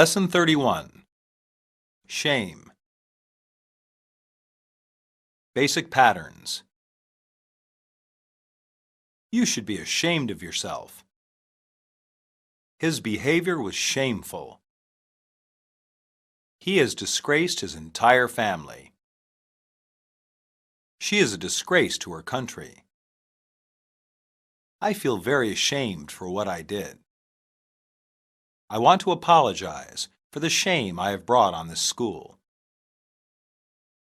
Lesson 31. Shame. Basic patterns. You should be ashamed of yourself. His behavior was shameful. He has disgraced his entire family. She is a disgrace to her country. I feel very ashamed for what I did. I want to apologize for the shame I have brought on this school.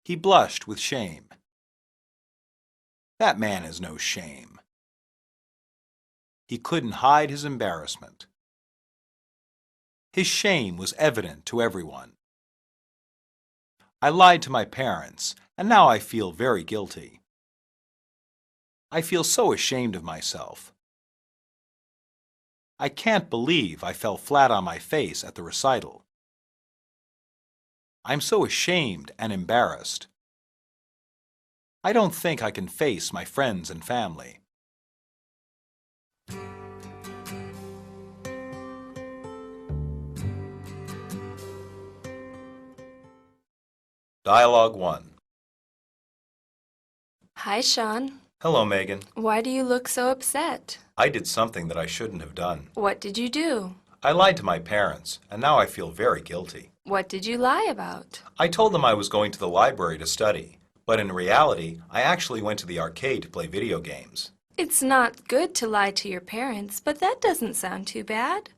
He blushed with shame. That man has no shame. He couldn't hide his embarrassment. His shame was evident to everyone. I lied to my parents, and now I feel very guilty. I feel so ashamed of myself. I can't believe I fell flat on my face at the recital. I'm so ashamed and embarrassed. I don't think I can face my friends and family. Dialogue 1. Hi, Sean. Hello, Megan. Why do you look so upset? I did something that I shouldn't have done. What did you do? I lied to my parents, and now I feel very guilty. What did you lie about? I told them I was going to the library to study, but in reality, I actually went to the arcade to play video games. It's not good to lie to your parents, but that doesn't sound too bad.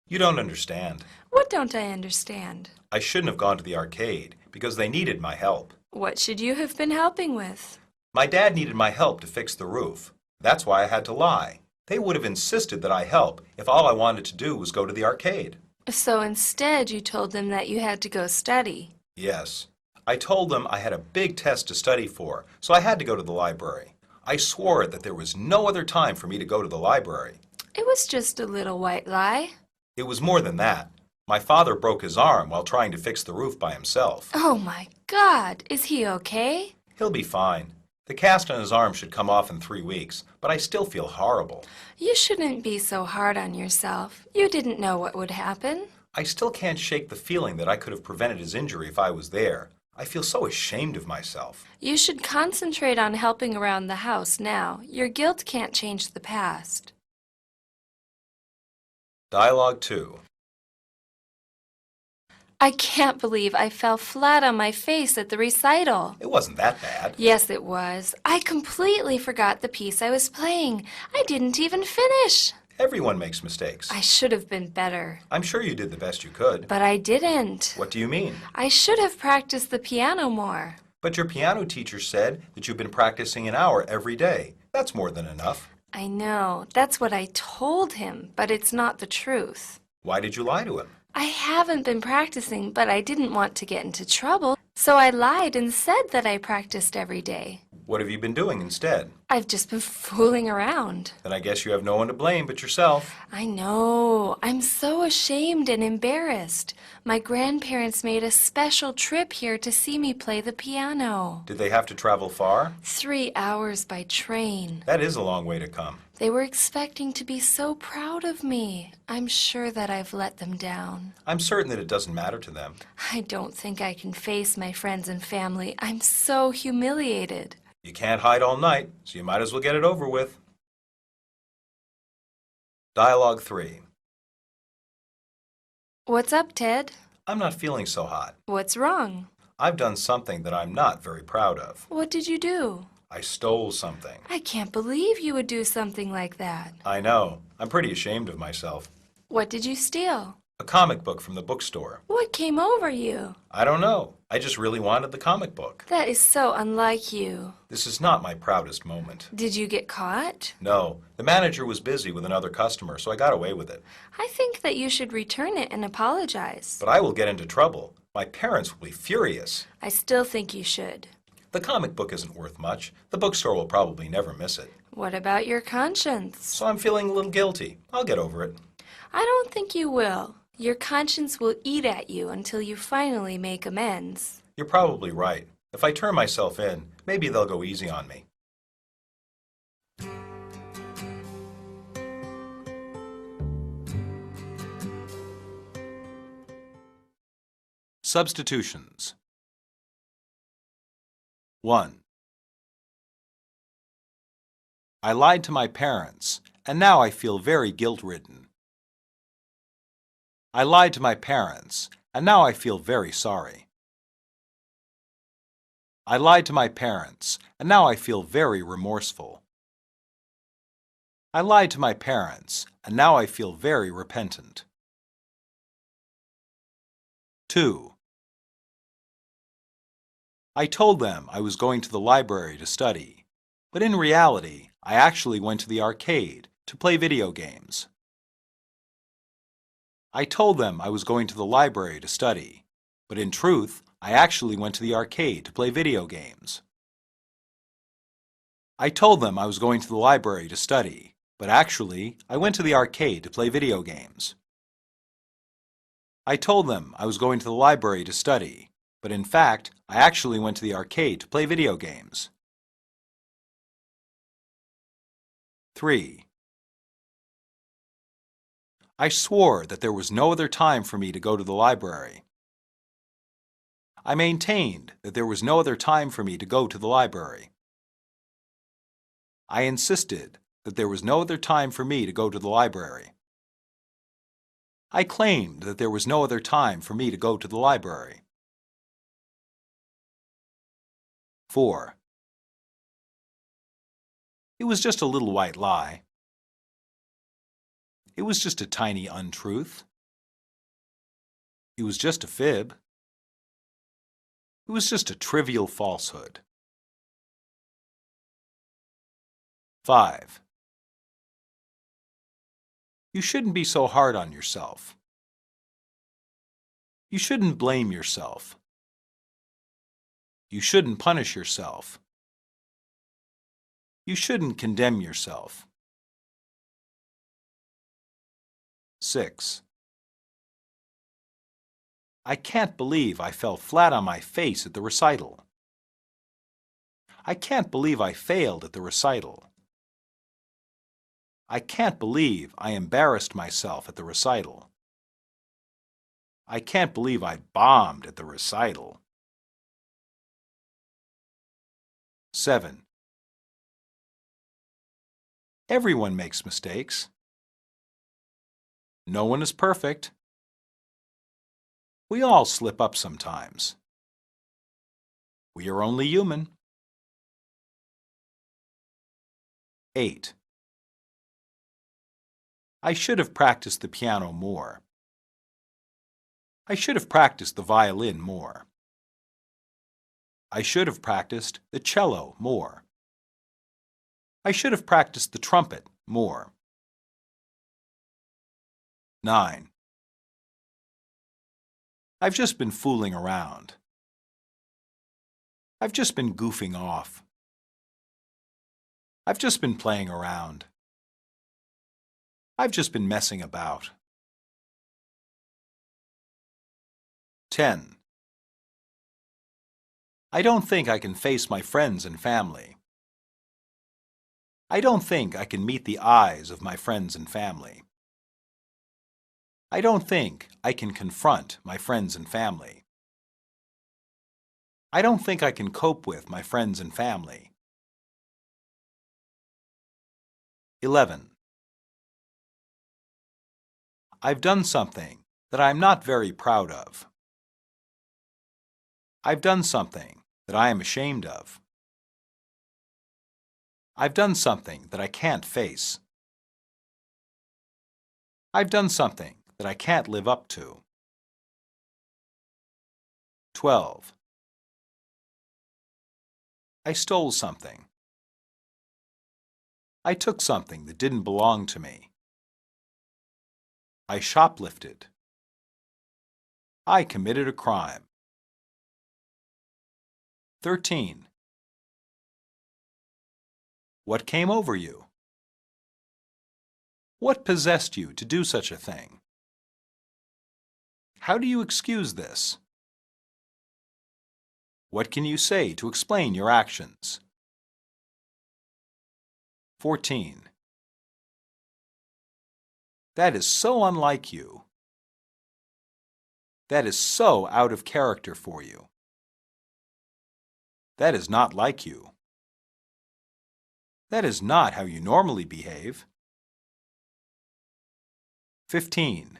You don't understand. What don't I understand? I shouldn't have gone to the arcade because they needed my help. What should you have been helping with? My dad needed my help to fix the roof. That's why I had to lie. They would have insisted that I help if all I wanted to do was go to the arcade. So instead, you told them that you had to go study. Yes. I told them I had a big test to study for, so I had to go to the library. I swore that there was no other time for me to go to the library. It was just a little white lie. It was more than that. My father broke his arm while trying to fix the roof by himself. Oh my God, is he okay? He'll be fine. The cast on his arm should come off in 3 weeks, but I still feel horrible. You shouldn't be so hard on yourself. You didn't know what would happen. I still can't shake the feeling that I could have prevented his injury if I was there. I feel so ashamed of myself. You should concentrate on helping around the house now. Your guilt can't change the past. Dialogue 2. I can't believe I fell flat on my face at the recital. It wasn't that bad. Yes, it was. I completely forgot the piece I was playing. I didn't even finish. Everyone makes mistakes. I should have been better. I'm sure you did the best you could. But I didn't. What do you mean? I should have practiced the piano more. But your piano teacher said that you've been practicing an hour every day. That's more than enough. I know. That's what I told him, but it's not the truth. Why did you lie to him? I haven't been practicing, but I didn't want to get into trouble, so I lied and said that I practiced every day. What have you been doing instead? I've just been fooling around. Then I guess you have no one to blame but yourself. I know. I'm so ashamed and embarrassed. My grandparents made a special trip here to see me play the piano. Did they have to travel far? 3 hours by train. That is a long way to come. They were expecting to be so proud of me. I'm sure that I've let them down. I'm certain that it doesn't matter to them. I don't think I can face my friends and family. I'm so humiliated. You can't hide all night, so you might as well get it over with. Dialogue 3. What's up, Ted? I'm not feeling so hot. What's wrong? I've done something that I'm not very proud of. What did you do? I stole something. I can't believe you would do something like that. I know. I'm pretty ashamed of myself. What did you steal? A comic book from the bookstore. What came over you? I don't know. I just really wanted the comic book. That is so unlike you. This is not my proudest moment. Did you get caught? No, the manager was busy with another customer, so I got away with it. I think that you should return it and apologize. But I will get into trouble. My parents will be furious. I still think you should. The comic book isn't worth much. The bookstore will probably never miss it. What about your conscience? So I'm feeling a little guilty. I'll get over it. I don't think you will. Your conscience will eat at you until you finally make amends. You're probably right. If I turn myself in, maybe they'll go easy on me. Substitutions. 1. I lied to my parents, and now I feel very guilt-ridden. I lied to my parents, and now I feel very sorry. I lied to my parents, and now I feel very remorseful. I lied to my parents, and now I feel very repentant. 2. I told them I was going to the library to study, but in reality, I actually went to the arcade to play video games. I told them I was going to the library to study, but in truth, I actually went to the arcade to play video games. I told them I was going to the library to study, but actually, I went to the arcade to play video games. I told them I was going to the library to study, but in fact, I actually went to the arcade to play video games. 3. I swore that there was no other time for me to go to the library. I maintained that there was no other time for me to go to the library. I insisted that there was no other time for me to go to the library. I claimed that there was no other time for me to go to the library. 4. It was just a little white lie. It was just a tiny untruth. It was just a fib. It was just a trivial falsehood. 5. You shouldn't be so hard on yourself. You shouldn't blame yourself. You shouldn't punish yourself. You shouldn't condemn yourself. 6. I can't believe I fell flat on my face at the recital. I can't believe I failed at the recital. I can't believe I embarrassed myself at the recital. I can't believe I bombed at the recital. 7. Everyone makes mistakes. No one is perfect. We all slip up sometimes. We are only human. 8. I should have practiced the piano more. I should have practiced the violin more. I should have practiced the cello more. I should have practiced the trumpet more. 9. I've just been fooling around. I've just been goofing off. I've just been playing around. I've just been messing about. 10. I don't think I can face my friends and family. I don't think I can meet the eyes of my friends and family. I don't think I can confront my friends and family. I don't think I can cope with my friends and family. 11. I've done something that I'm not very proud of. I've done something that I am ashamed of. I've done something that I can't face. I've done something that I can't live up to. 12. I stole something. I took something that didn't belong to me. I shoplifted. I committed a crime. 13. What came over you? What possessed you to do such a thing? How do you excuse this? What can you say to explain your actions? 14. That is so unlike you. That is so out of character for you. That is not like you. That is not how you normally behave. 15.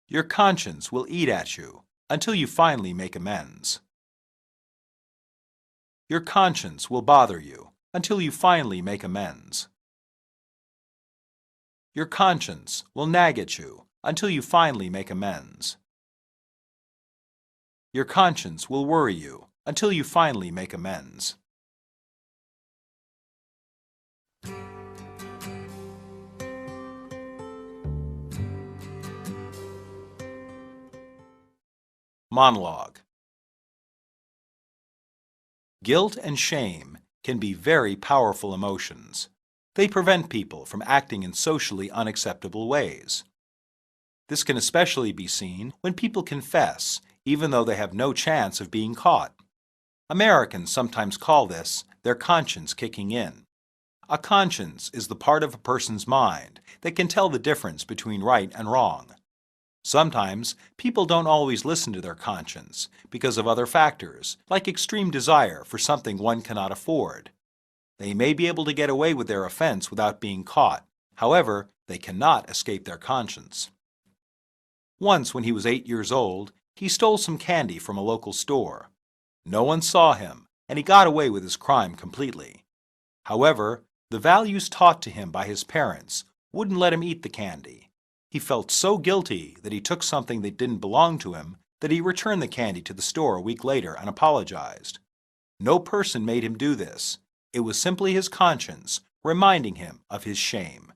Your conscience will eat at you until you finally make amends. Your conscience will bother you until you finally make amends. Your conscience will nag at you until you finally make amends. Your conscience will worry you until you finally make amends. Monologue. Guilt and shame can be very powerful emotions. They prevent people from acting in socially unacceptable ways. This can especially be seen when people confess, even though they have no chance of being caught. Americans sometimes call this their conscience kicking in. A conscience is the part of a person's mind that can tell the difference between right and wrong. Sometimes people don't always listen to their conscience because of other factors, like extreme desire for something one cannot afford. They may be able to get away with their offense without being caught. However, they cannot escape their conscience. Once, when he was 8 years old, he stole some candy from a local store. No one saw him, and he got away with his crime completely. However, the values taught to him by his parents wouldn't let him eat the candy. He felt so guilty that he took something that didn't belong to him that he returned the candy to the store a week later and apologized. No person made him do this. It was simply his conscience reminding him of his shame.